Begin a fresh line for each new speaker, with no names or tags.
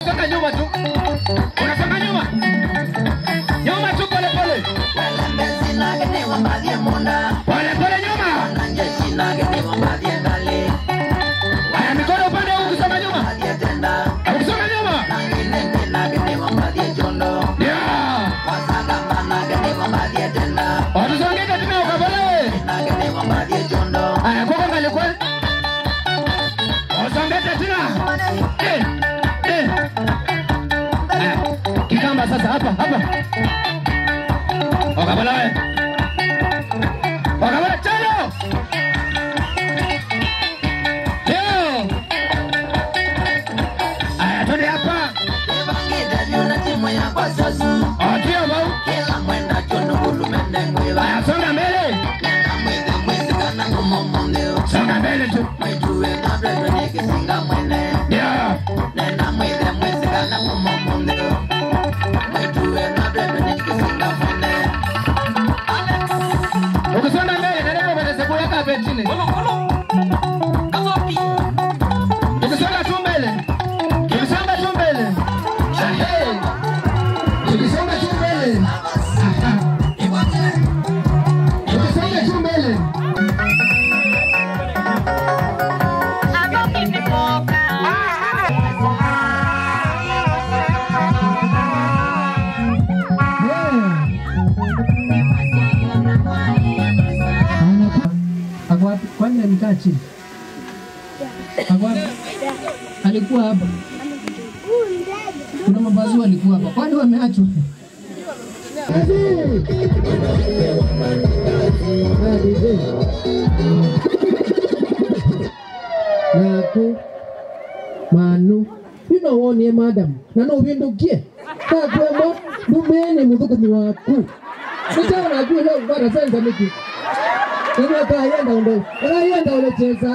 Songa nyuma tu. Unasonga nyuma. Nyuma tu pole pole. Pole pole nyuma. Haya mikono upande huu kusonga nyuma. Kusonga nyuma. Yeah. Watusongeka tena ukabale. Haya koko ngale kwa. Wasongeka tena. Kikamba sasa hapa. Ukabale wewe. Ukabale chalo. Leo. Haya twende hapa. Atia bau. Haya songa mbele. Songa mbele tu. Yeah. Ukisonga mbele ndio bado sekula kape chini. Ukisonga tu mbele. Ukisonga tu mbele. Ukisonga tu mbele. Ukisonga tu mbele. Kwani alikaa chini? Alikuwa hapa. Kuna mabazu alikuwa hapa. Kwani wameachwa? Naku manu ino woni madam na no bindukie ka kwemo dumene mutuku waku sasa na jua leo bado sasa miki ndio kaenda ule cheza